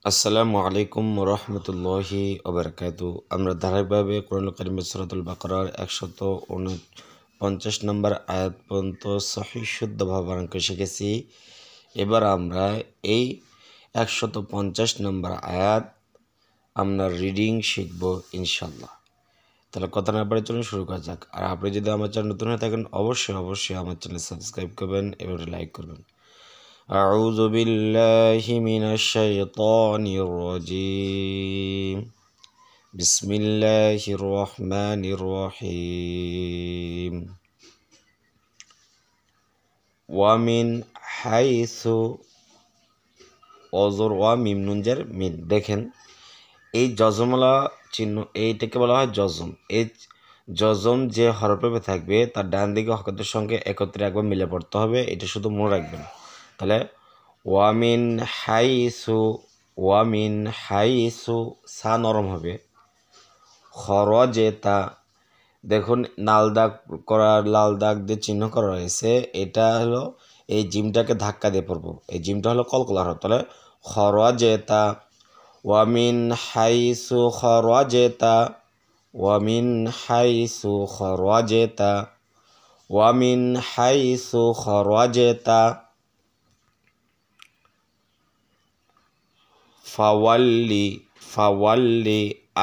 আসসালামু আলাইকুম রহমতুল্লাহি ওবারাকাতু। আমরা ধারাবাহিকভাবে কোরআনুল কারীমের সূরাতুল বাকারার 149 নম্বর আয়াত পর্যন্ত সহিহ শুদ্ধভাবে বানান করে শিখেছি। এবার আমরা এই 150 নম্বর আয়াত আমরা রিডিং শিখব ইনশাল্লাহ। তাহলে কথা না বাড়িয়ে চলুন শুরু করা যাক। আর আপনি যদি আমার চ্যানেল নতুন হয়ে থাকেন অবশ্যই আমার চ্যানেল সাবস্ক্রাইব করবেন এবং লাইক করবেন। أعوذ بالله من الشيطان الرجيم بسم الله الرحمن الرحيم ومن حيث অজর ওয়া মিম নুনজের মিন। দেখেন এই জজমলা চিহ্ন এইটাকে বলা হয় জজম। এই জজম যে হরফে থাকবে তার ডান দিকে হরকতের সঙ্গে একত্রে একবার মিলে পড়তে হবে, এটা শুধু মনে রাখবেন। তাহলে ওয়ামিন হাইসু সা নরম হবে। খরজেতা, দেখুন লাল দাগ দিয়ে চিহ্ন করা রয়েছে, এটা হলো এই জিমটাকে ধাক্কা দিয়ে পড়বো। এই জিমটা হলো কলকলার হরফ। তাহলে খরজেতা ওয়ামিন হাইসু খরজেতা ওয়ামিন হাইসু খরজেতা ওয়ামিন হাইসু খরজেতা ফাওয়াল্লি।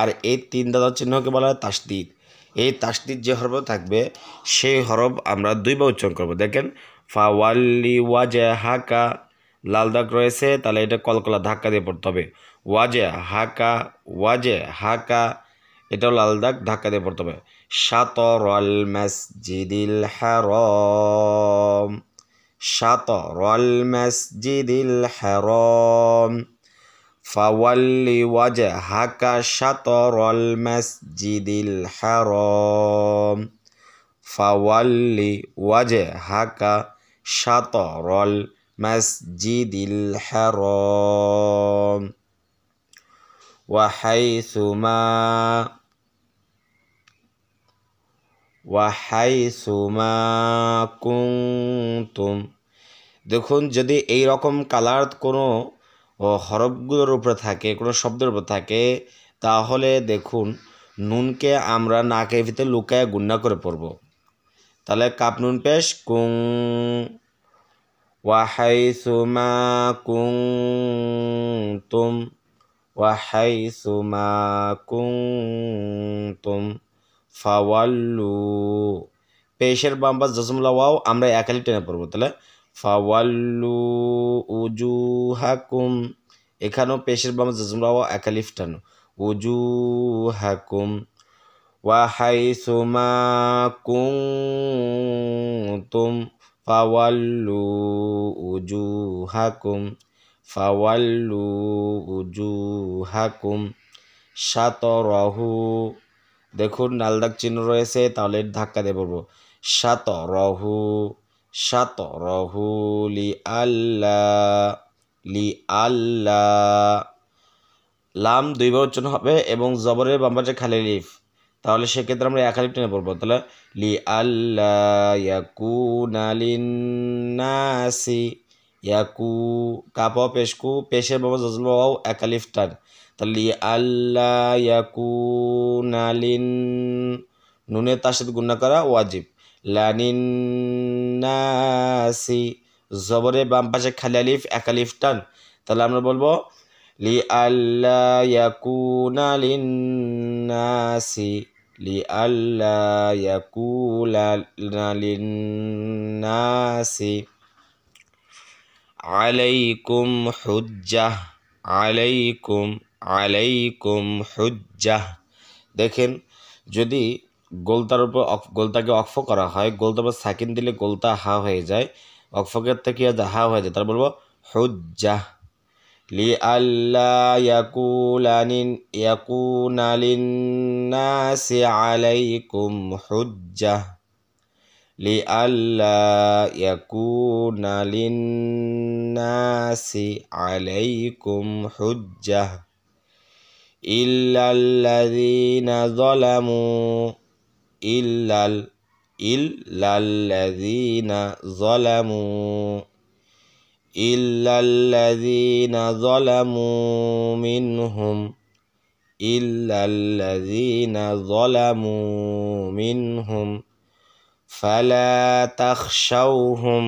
আর এই তিন দাদা চিহ্নকে বলা হয় তাসদিদ। এই তাসদিদ যে হরফ থাকবে সেই হরফ আমরা দুইবার উচ্চারণ করব। দেখেন ফাওয়াল্লি ওয়াজহাকা, লাল দাগ রয়েছে, তাহলে এটা কলকলা ধাক্কা দিয়ে পড়তে হবে। ওয়াজহাকা এটাও লাল দাগ ধাক্কা দিয়ে পড়তে হবে। শাতরল মসজিদিল হারাম, শাতরল মসজিদিল হারাম ফাওয়াল্লি ওয়াজহাকা শাতরল মসজিদিল হারাম ফাওয়াল্লি ওয়াজহাকা শাতরল মসজিদিল হারাম ওয়াহাইসুমা কুনতুম। দেখুন যদি এই রকম কালার কোনো হরফগুলোর উপরে থাকে, কোনো শব্দের উপর থাকে, তাহলে দেখুন নুনকে আমরা নাকের ভিতরে লুকায় গুন্না করে পড়ব। তাহলে কাপ নুন পেশ কুং, ওয়াহাইসুমা কুনতুম ওয়াহাইসুমা কুনতুম ফাওয়াল্লু। পেশের বাম পাশ জজমুল্লাহ ওয়াও আমরা একালি টেনে পড়ব। তাহলে ফাওয়াল্লু উজুহাকুম, এখানেও পেশের বাম জজমুল্লাহ ওয়াও একালিফ টানো উজুহাকুম ওয়াহাইসুমা কুনতুম ফাওয়াল্লু উজুহাকুম ফাওয়াল্লু উজুহাকুম শাতরাহু, দেখুন লাল দাগ চিহ্ন রয়েছে, তাহলে ধাক্কা দিয়ে পড়বো। শাতরাহু লি আল্লাহ, লাম দুইবার উচ্চারণ হবে এবং জবরের বাম পাশে খালি লিফ, তাহলে সেক্ষেত্রে আমরা এক আলিফ টেনে পড়বো। তাহলে লি আল্লাহ ইয়াকুনা লিন্নাসি, ইয়াকু কাপ পেশকু, পেশের বাবা জজল বাবাও এক আলিফ টান, তাহলে লি আল্লাহ ইয়াকুনা লিন, নুনের তার সাথে গুণা করা ওয়াজিব। লানিন্নাসি, জবরের বাম পাশে খালি আলিফ এক আলিফ টান, তাহলে আমরা বলবো লি আল্লাহ ইয়াকুনা লিন্নাসি লিআল্লা ইয়াকুনা লিন্নাসি আলাইকুম হুজ্জাহ আলাইকুম হুজ্জাহ। দেখেন যদি গোলতার উপর গোলতাকে অক্ফ করা হয়, গোলতার উপর সাকিন দিলে গোলতা হা হয়ে যায়, অক্ফকের থেকে হা হয়ে যায়, তার বলবো হুজ্জাহ। লিআল্লা ইয়াকুনা লিন্নাসি আলাইকুম হুজ্জাহ লিআল্লা ইয়াকুনা লিন্নাসি আলাইকুম হুজ্জাহ ইল্লাল্লাযীনা যালামু ইল্লাল্লাযীনা যালামু ইল্লাল্লাযীনা যালামু মিনহুম ইল্লাল্লাযীনা যালামু মিনহুম ফালা তাখশাওহুম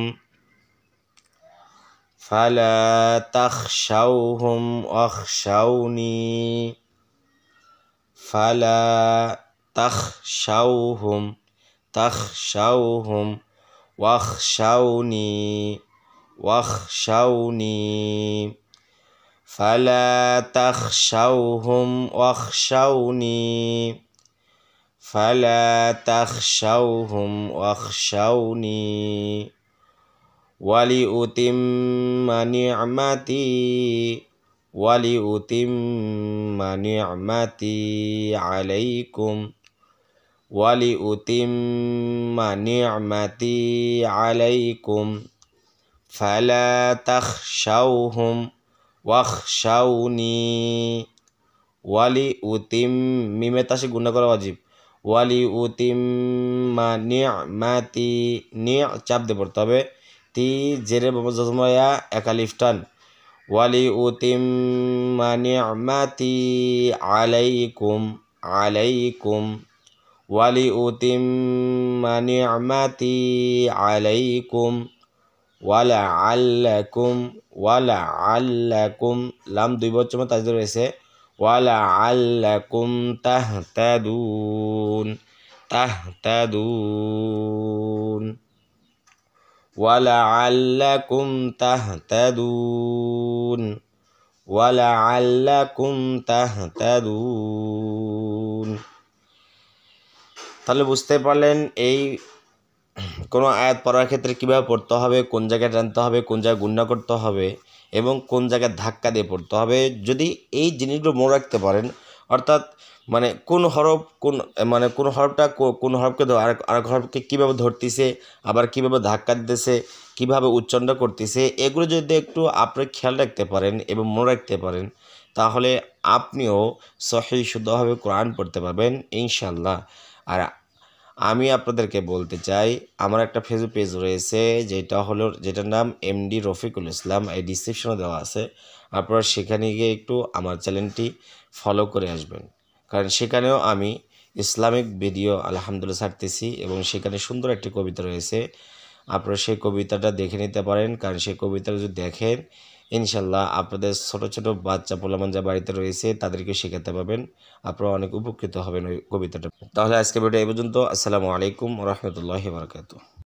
ওয়াখশাওনি ফালা তাখশাওহুম ওয়াখশাওনি ফালা তাখশাওহুম ওয়াখশাওনি ওয়ালিউতিম্মা নি'মাতি আলাইকুম ফালা তাখশাওহুম ওয়াখশাওনি মিমে তাসে গুণা করা ওয়াজিব ওয়ালিউতিম্মা নি'মাতি চাপ দিয়ে পড়তে হবে তি জেরে জজময়া একালিফ টান ওয়ালিউতিম্মা নি'মাতি আলাইকুম ওয়ালিউতিম্মা নি'মাতি আলাইকুম ওয়ালাআল্লাকুম লাম দুই বচন তাজদীর রয়েছে ওয়ালাআল্লাকুম তাহতাদুন ওয়ালাআল্লাকুম তাহতাদুন। তাহলে বুঝতে পারলেন এই কোনো আয়াত পড়ার ক্ষেত্রে কীভাবে পড়তে হবে, কোন জায়গায় টানতে হবে, কোন জায়গায় গুণনা করতে হবে এবং কোন জায়গায় ধাক্কা দিয়ে পড়তে হবে। যদি এই জিনিসগুলো মনে রাখতে পারেন, অর্থাৎ কোন হরফটা কোন হরফকে আরেক হরফকে কীভাবে ধরতেছে, আবার কীভাবে ধাক্কা দিতেছে, কীভাবে উচ্চারণ করতেছে, এগুলো যদি একটু আপনি খেয়াল রাখতে পারেন এবং মনে রাখতে পারেন, তাহলে আপনিও সহিহ শুদ্ধভাবে কোরআন পড়তে পারবেন ইনশাআল্লাহ। আর আমি আপনাদেরকে বলতে চাই, আমার একটা ফেসবুক পেজ রয়েছে যেটার নাম এমডি রফিকুল ইসলাম, এই ডিসক্রিপশনে দেওয়া আছে। আপনারা সেখানে গিয়ে একটু আমার চ্যানেলটি ফলো করে আসবেন, কারণ সেখানেও আমি ইসলামিক ভিডিও আলহামদুলিল্লাহ ছাড়তেছি এবং সেখানে সুন্দর একটি কবিতা রয়েছে। আপনারা সেই কবিতাটা দেখে নিতে পারেন, কারণ সেই কবিতাটা যদি দেখেন ইনশাল্লাহ আপনাদের ছোট ছোট বাচ্চা পোলামান যা বাড়িতে রয়েছে তাদেরকে শেখাতে পারবেন, আপনারা অনেক উপকৃত হবেন ওই কবিতাটা। তাহলে আজকে ভিডিও এই পর্যন্ত। আসসালামু আলাইকুম ওয়া রাহমাতুল্লাহি ওয়া বারাকাতুহু।